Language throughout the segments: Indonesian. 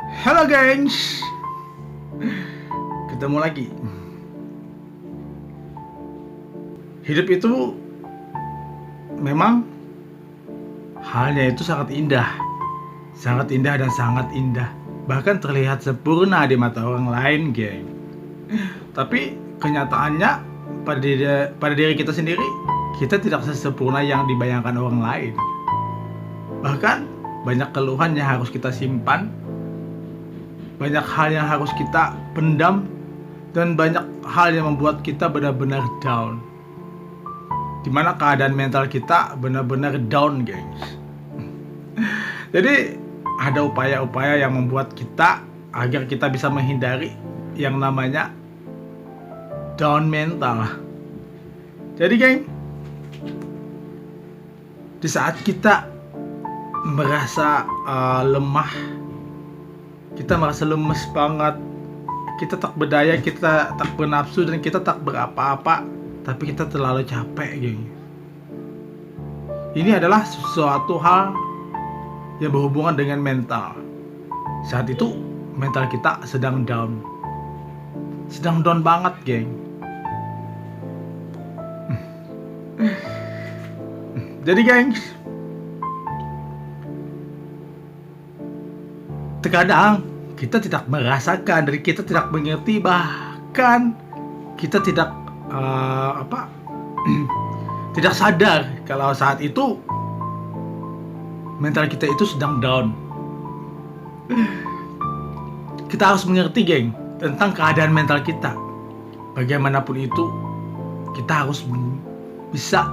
Halo gengs, ketemu lagi. Hidup itu memang halnya itu sangat indah dan sangat indah. Bahkan terlihat sempurna di mata orang lain, geng. Tapi kenyataannya pada diri kita sendiri, kita tidak sesempurna yang dibayangkan orang lain. Bahkan banyak keluhan yang harus kita simpan, banyak hal yang harus kita pendam, dan banyak hal yang membuat kita benar-benar down. Dimana keadaan mental kita benar-benar down, gengs. Jadi ada upaya-upaya yang membuat kita agar kita bisa menghindari yang namanya down mental. Jadi geng, di saat kita merasa lemah, kita merasa lemes banget, kita tak berdaya, kita tak bernafsu, dan kita tak berapa-apa, tapi kita terlalu capek, geng. Ini adalah sesuatu hal yang berhubungan dengan mental. Saat itu mental kita sedang down banget, geng. Jadi gengs, terkadang kita tidak merasakan dan kita tidak mengerti, bahkan kita tidak tidak sadar kalau saat itu mental kita itu sedang down. Kita harus mengerti, geng, tentang keadaan mental kita. Bagaimanapun itu, kita harus bisa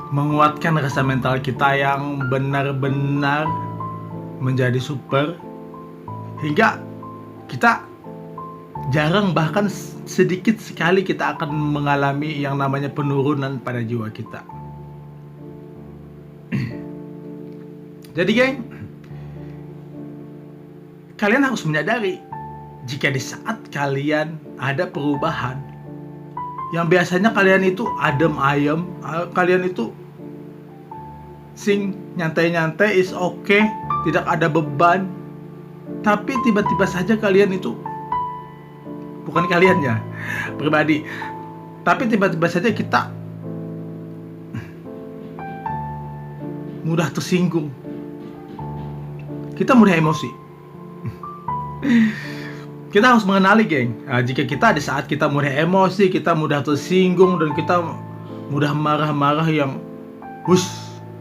menguatkan rasa mental kita yang benar-benar menjadi super, hingga kita jarang, bahkan sedikit sekali kita akan mengalami yang namanya penurunan pada jiwa kita. Jadi geng, kalian harus menyadari jika di saat kalian ada perubahan yang biasanya kalian itu adem ayem, kalian itu nyantai-nyantai, is okay, tidak ada beban, tapi tiba-tiba saja kalian itu, bukan kalian ya, pribadi, tapi tiba-tiba saja kita mudah tersinggung, kita mudah emosi. Kita harus mengenali, geng, jika kita di saat kita mudah emosi, kita mudah tersinggung, dan kita mudah marah-marah yang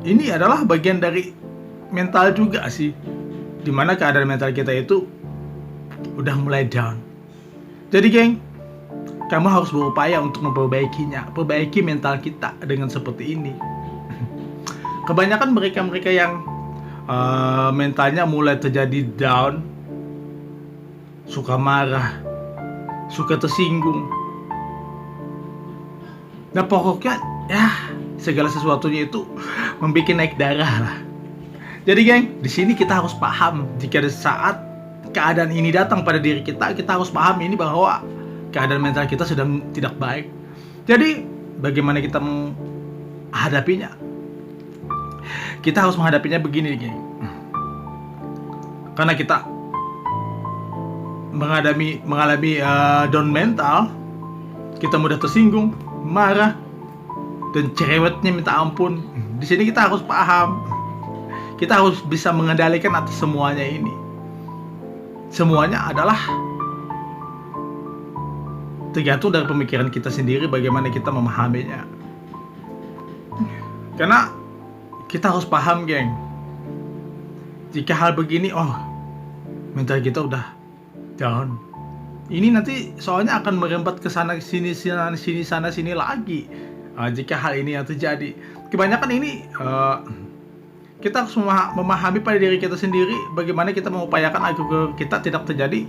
ini adalah bagian dari mental juga sih, dimana keadaan mental kita itu udah mulai down. Jadi geng, kamu harus berupaya untuk memperbaikinya, perbaiki mental kita dengan seperti ini. Kebanyakan mereka yang mentalnya mulai terjadi down, suka marah, suka tersinggung, nah pokoknya ya segala sesuatunya itu membuat naik darah lah. Jadi geng, di sini kita harus paham jika di saat keadaan ini datang pada diri kita, kita harus paham ini bahwa keadaan mental kita sedang tidak baik. Jadi bagaimana kita menghadapinya? Kita harus menghadapinya begini, geng. Karena kita mengalami down mental, kita mudah tersinggung, marah, dan cerewetnya minta ampun. Di sini kita harus paham, kita harus bisa mengendalikan atas semuanya ini. Semuanya adalah tergantung dari pemikiran kita sendiri, bagaimana kita memahaminya. Karena kita harus paham, geng, jika hal begini, mental kita udah down, ini nanti soalnya akan merembat ke sana sini lagi. Jika hal ini yang terjadi, kebanyakan ini kita harus memahami pada diri kita sendiri, bagaimana kita mengupayakan agar kita tidak terjadi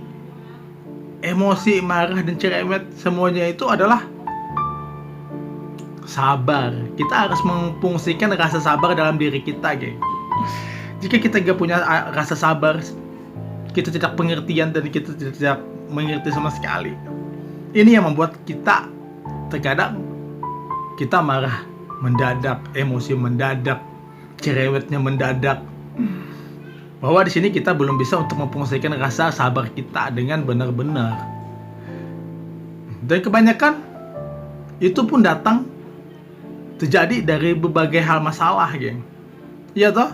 emosi, marah, dan cerewet. Semuanya itu adalah sabar. Kita harus memfungsikan rasa sabar dalam diri kita, geng. Jika kita gak punya rasa sabar, kita tidak pengertian, dan kita tidak mengerti sama sekali. Ini yang membuat kita terkadang kita marah mendadak, emosi mendadak, cerewetnya mendadak. Bahwa di sini kita belum bisa untuk memfungsikan rasa sabar kita dengan benar-benar. Dan kebanyakan itu pun datang terjadi dari berbagai hal masalah, geng. Iya toh?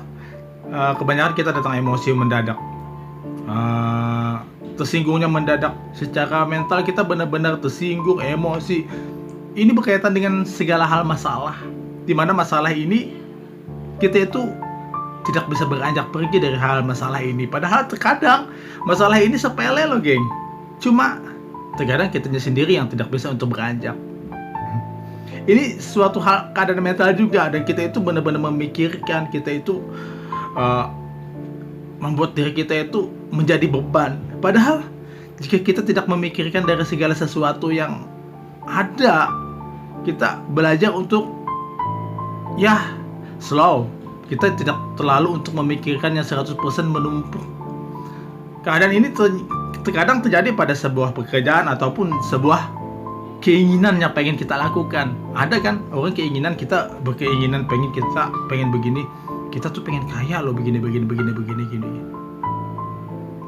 Kebanyakan kita datang emosi mendadak. Tersinggungnya mendadak. Secara mental kita benar-benar tersinggung, emosi. Ini berkaitan dengan segala hal masalah. Dimana masalah ini kita itu tidak bisa beranjak pergi dari hal masalah ini. Padahal terkadang masalah ini sepele loh, geng. Cuma terkadang kitanya sendiri yang tidak bisa untuk beranjak. Ini suatu hal keadaan mental juga, dan kita itu benar-benar memikirkan, kita itu membuat diri kita itu menjadi beban. Padahal jika kita tidak memikirkan dari segala sesuatu yang ada, kita belajar untuk slow. Kita tidak terlalu untuk memikirkan yang 100% menumpuk. Keadaan ini terkadang terjadi pada sebuah pekerjaan ataupun sebuah keinginan yang pengen kita lakukan. Ada kan orang keinginan, kita berkeinginan pengen begini. Kita tuh pengen kaya loh, begini.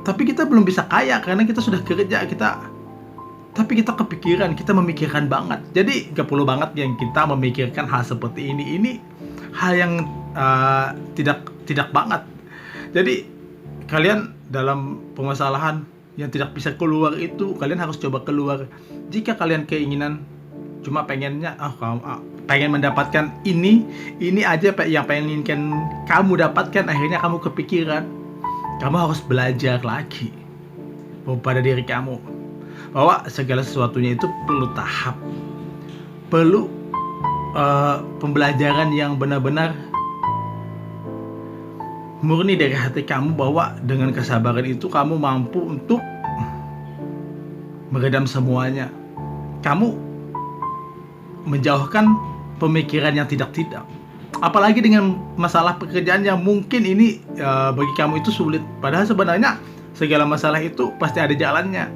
Tapi kita belum bisa kaya karena kita sudah kerja, tapi kita kepikiran, kita memikirkan banget. Jadi gak perlu banget yang kita memikirkan hal seperti ini. Ini hal yang tidak banget. Jadi kalian dalam permasalahan yang tidak bisa keluar itu, kalian harus coba keluar. Jika kalian keinginan cuma pengennya pengen mendapatkan ini aja yang pengen kamu dapatkan, akhirnya kamu kepikiran. Kamu harus belajar lagi pada diri kamu bahwa segala sesuatunya itu perlu tahap, perlu pembelajaran yang benar-benar murni dari hati kamu, bahwa dengan kesabaran itu kamu mampu untuk meredam semuanya. Kamu menjauhkan pemikiran yang tidak-tidak. Apalagi dengan masalah pekerjaan yang mungkin ini bagi kamu itu sulit. Padahal sebenarnya segala masalah itu pasti ada jalannya.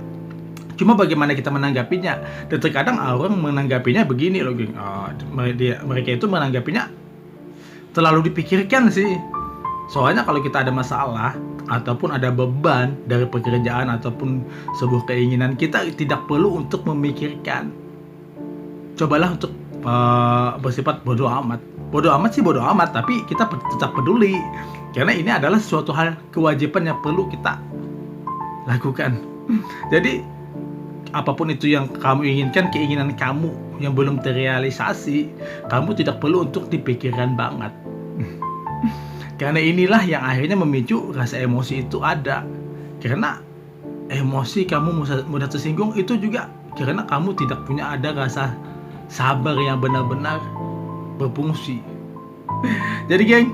Cuma bagaimana kita menanggapinya. Dan terkadang orang menanggapinya begini loh, geng. Mereka itu menanggapinya terlalu dipikirkan sih. Soalnya kalau kita ada masalah ataupun ada beban dari pekerjaan ataupun sebuah keinginan, kita tidak perlu untuk memikirkan. Cobalah untuk bersifat bodoh amat. Bodoh amat, tapi kita tetap peduli. Karena ini adalah suatu hal kewajiban yang perlu kita lakukan. Jadi apapun itu yang kamu inginkan, keinginan kamu yang belum terrealisasi, kamu tidak perlu untuk dipikirkan banget. Karena inilah yang akhirnya memicu rasa emosi itu ada. Karena emosi kamu mudah tersinggung itu juga karena kamu tidak punya ada rasa sabar yang benar-benar berfungsi. Jadi geng,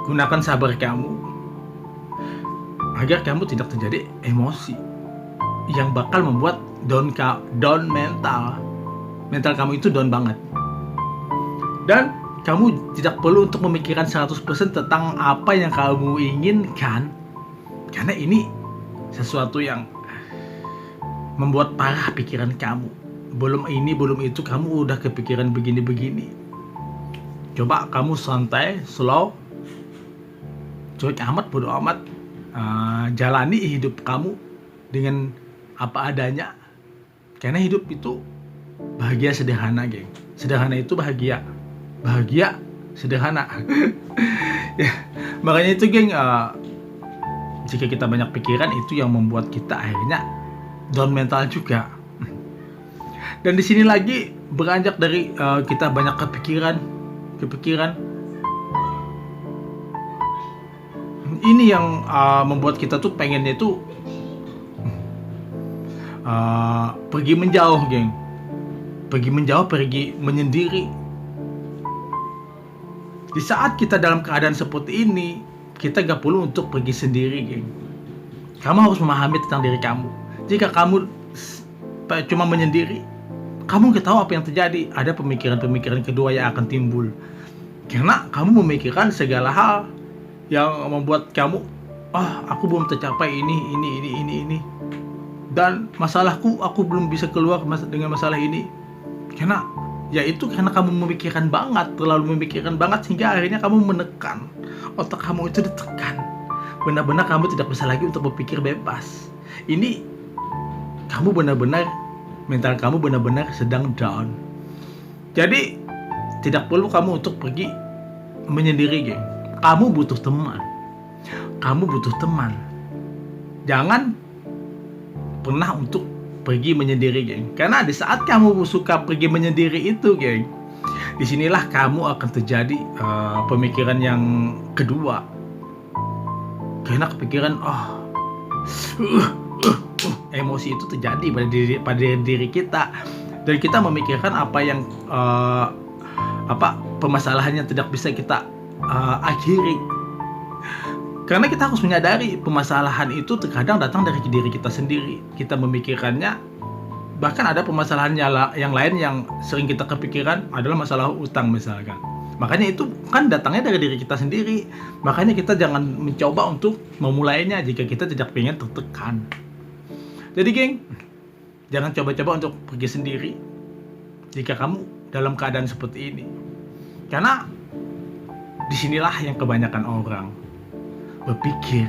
gunakan sabar kamu agar kamu tidak terjadi emosi yang bakal membuat down mental kamu itu down banget. Dan kamu tidak perlu untuk memikirkan 100% tentang apa yang kamu inginkan, karena ini sesuatu yang membuat parah pikiran kamu. Belum ini, belum itu, kamu udah kepikiran begini-begini. Coba kamu santai, slow, cuek amat, bodo amat. Jalani hidup kamu dengan apa adanya. Karena hidup itu bahagia sederhana, geng. Sederhana itu bahagia. Bahagia sederhana. Ya, makanya itu, geng, jika kita banyak pikiran, itu yang membuat kita akhirnya down mental juga. Dan di sini lagi beranjak dari kita banyak kepikiran. Ini yang membuat kita tuh pengennya tuh pergi menjauh, geng. Pergi menyendiri. Di saat kita dalam keadaan seperti ini, kita gak perlu untuk pergi sendiri, geng. Kamu harus memahami tentang diri kamu. Jika kamu cuma menyendiri, kamu gak tahu apa yang terjadi. Ada pemikiran-pemikiran kedua yang akan timbul. Karena kamu memikirkan segala hal yang membuat kamu, aku belum tercapai ini. Dan masalahku, aku belum bisa keluar dengan masalah ini. Karena kamu terlalu memikirkan banget, sehingga akhirnya kamu menekan. Otak kamu itu ditekan. benar-benar kamu tidak bisa lagi untuk berpikir bebas. Ini kamu benar-benar, mental kamu benar-benar sedang down. Jadi tidak perlu kamu untuk pergi menyendiri, geng. Kamu butuh teman. Kamu butuh teman. Jangan pernah untuk pergi menyendiri, geng. Karena di saat kamu suka pergi menyendiri itu, geng, disinilah kamu akan terjadi pemikiran yang kedua. Karena kepikiran, emosi itu terjadi pada diri kita, dan kita memikirkan apa yang permasalahan yang tidak bisa kita akhiri. Karena kita harus menyadari permasalahan itu terkadang datang dari diri kita sendiri. Kita memikirkannya, bahkan ada permasalahan yang lain yang sering kita kepikiran adalah masalah utang misalkan. Makanya itu kan datangnya dari diri kita sendiri. Makanya kita jangan mencoba untuk memulainya jika kita tidak ingin tertekan. Jadi geng, jangan coba-coba untuk pergi sendiri jika kamu dalam keadaan seperti ini. Karena disinilah yang kebanyakan orang berpikir,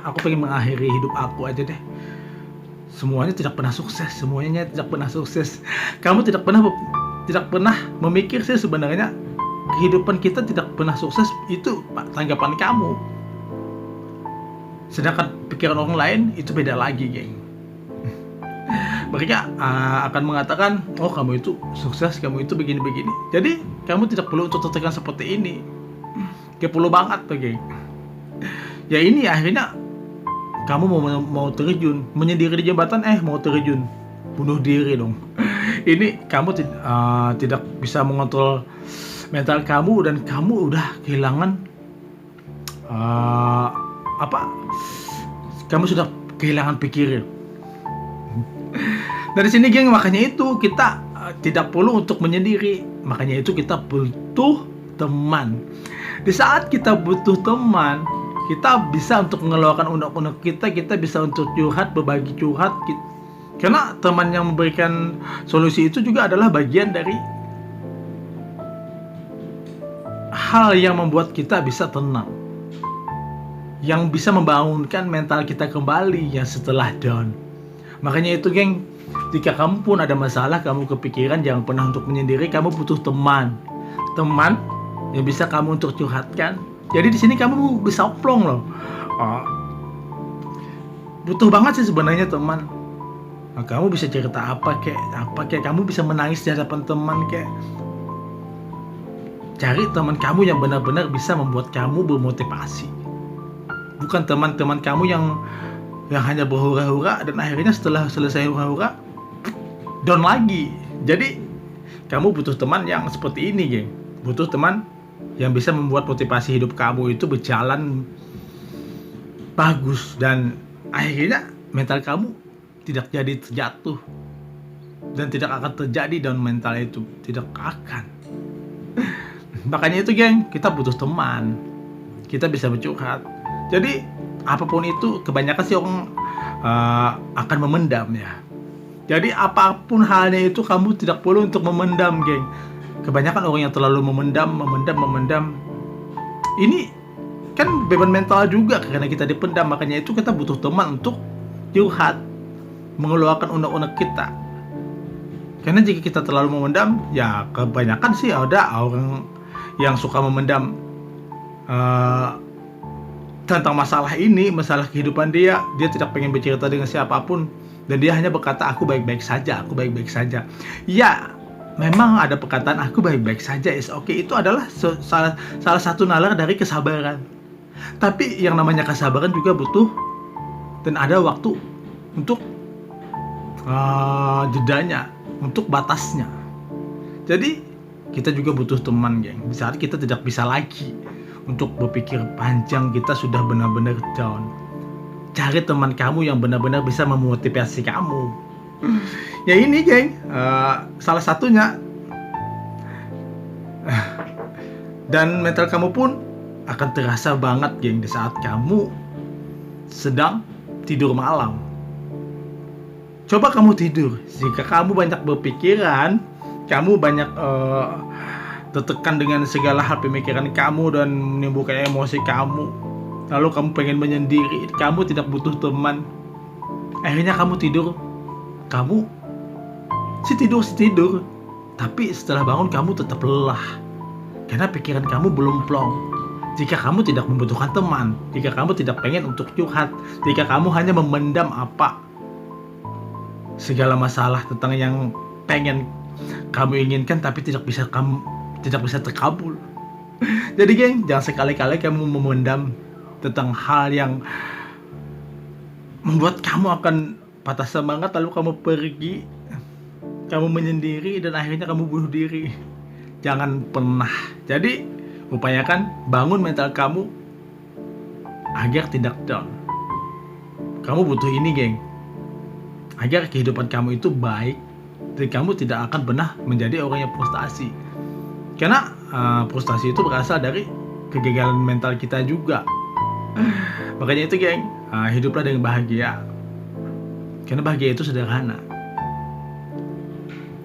aku pengen mengakhiri hidup aku aja deh. Semuanya tidak pernah sukses. Kamu tidak pernah memikir sih sebenarnya kehidupan kita tidak pernah sukses itu tanggapan kamu. Sedangkan pikiran orang lain itu beda lagi, geng. Mereka akan mengatakan, kamu itu sukses, kamu itu begini-begini. Jadi kamu tidak perlu untuk tertekan seperti ini. Gak perlu banget tuh, geng. Ya ini akhirnya kamu mau terjun, menyendiri di jembatan, mau terjun, bunuh diri dong. Ini kamu tidak bisa mengontrol mental kamu, dan kamu udah kehilangan kamu sudah kehilangan pikiran. Dari sini, geng, makanya itu kita tidak perlu untuk menyendiri. Makanya itu kita butuh teman. Di saat kita butuh teman, kita bisa untuk mengeluarkan unek-unek kita bisa untuk curhat, berbagi curhat. Karena teman yang memberikan solusi itu juga adalah bagian dari hal yang membuat kita bisa tenang, yang bisa membangunkan mental kita kembali yang setelah down. Makanya itu, geng, jika kamu pun ada masalah, kamu kepikiran, jangan pernah untuk menyendiri. Kamu butuh teman yang bisa kamu untuk curhatkan. Jadi di sini kamu bisa plong loh. Butuh banget sih sebenarnya teman. Kamu bisa cerita apa kayak kamu bisa menangis di hadapan teman kayak. Cari teman kamu yang benar-benar bisa membuat kamu bermotivasi. Bukan teman-teman kamu yang hanya berhura-hura dan akhirnya setelah selesai hura-hura down lagi. Jadi kamu butuh teman yang seperti ini, geng. Butuh teman yang bisa membuat motivasi hidup kamu itu berjalan bagus, dan akhirnya mental kamu tidak jadi terjatuh, dan tidak akan terjadi down mental itu, tidak akan. Makanya itu, geng, kita butuh teman, kita bisa bercurhat. Jadi apapun itu, kebanyakan sih orang akan memendam ya. Jadi apapun halnya itu kamu tidak perlu untuk memendam, geng. Kebanyakan orang yang terlalu memendam. Ini kan beban mental juga karena kita dipendam. Makanya itu kita butuh teman untuk curhat, mengeluarkan unek-unek kita. Karena jika kita terlalu memendam, ya kebanyakan sih ada orang yang suka memendam tentang masalah kehidupan dia tidak pengen bercerita dengan siapapun, dan dia hanya berkata, aku baik-baik saja. Ya, memang ada perkataan aku baik-baik saja, is okay, itu adalah salah satu nalar dari kesabaran. Tapi yang namanya kesabaran juga butuh dan ada waktu untuk jedanya, untuk batasnya. Jadi kita juga butuh teman, geng. Di saat kita tidak bisa lagi untuk berpikir panjang, kita sudah benar-benar down, cari teman kamu yang benar-benar bisa memotivasi kamu. Ya ini, geng, salah satunya. Dan mental kamu pun akan terasa banget, geng, di saat kamu sedang tidur malam. Coba kamu tidur, jika kamu banyak berpikiran, kamu banyak tertekan dengan segala hal pemikiran kamu dan menimbulkan emosi kamu, lalu kamu pengen menyendiri, kamu tidak butuh teman. Akhirnya kamu tidur, kamu tidur, tapi setelah bangun kamu tetap lelah karena pikiran kamu belum plong. Jika kamu tidak membutuhkan teman, jika kamu tidak pengen untuk curhat, jika kamu hanya memendam segala masalah tentang yang pengen kamu inginkan tapi tidak bisa terkabul. Jadi geng, jangan sekali-kali kamu memendam tentang hal yang membuat kamu akan patah semangat, lalu kamu pergi, kamu menyendiri, dan akhirnya kamu bunuh diri. Jangan pernah. Jadi upayakan bangun mental kamu agar tidak down. Kamu butuh ini geng, agar kehidupan kamu itu baik dan kamu tidak akan pernah menjadi orang yang frustasi. Karena frustasi itu berasal dari kegagalan mental kita juga. Makanya itu geng, hiduplah dengan bahagia. Karena bahagia itu sederhana.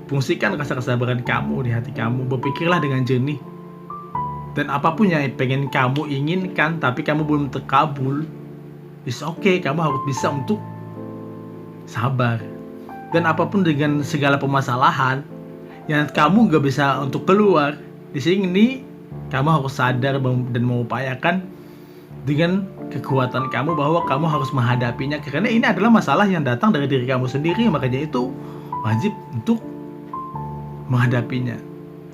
Fungsikan rasa kesabaran kamu di hati kamu. Berpikirlah dengan jernih. Dan apapun yang pengen kamu inginkan tapi kamu belum terkabul, it's okay, kamu harus bisa untuk sabar. Dan apapun dengan segala permasalahan yang kamu gak bisa untuk keluar, di sini kamu harus sadar dan mengupayakan dengan kekuatan kamu bahwa kamu harus menghadapinya, karena ini adalah masalah yang datang dari diri kamu sendiri. Makanya itu wajib untuk menghadapinya,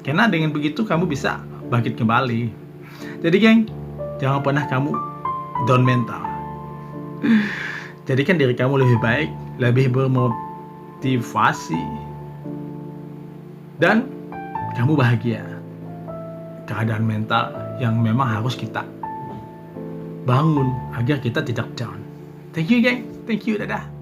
karena dengan begitu kamu bisa bangkit kembali. Jadi geng, jangan pernah kamu down mental. Jadikan diri kamu lebih baik, lebih bermotivasi, dan kamu bahagia. Keadaan mental yang memang harus kita bangun agar kita tidak down. Thank you geng, thank you, dadah.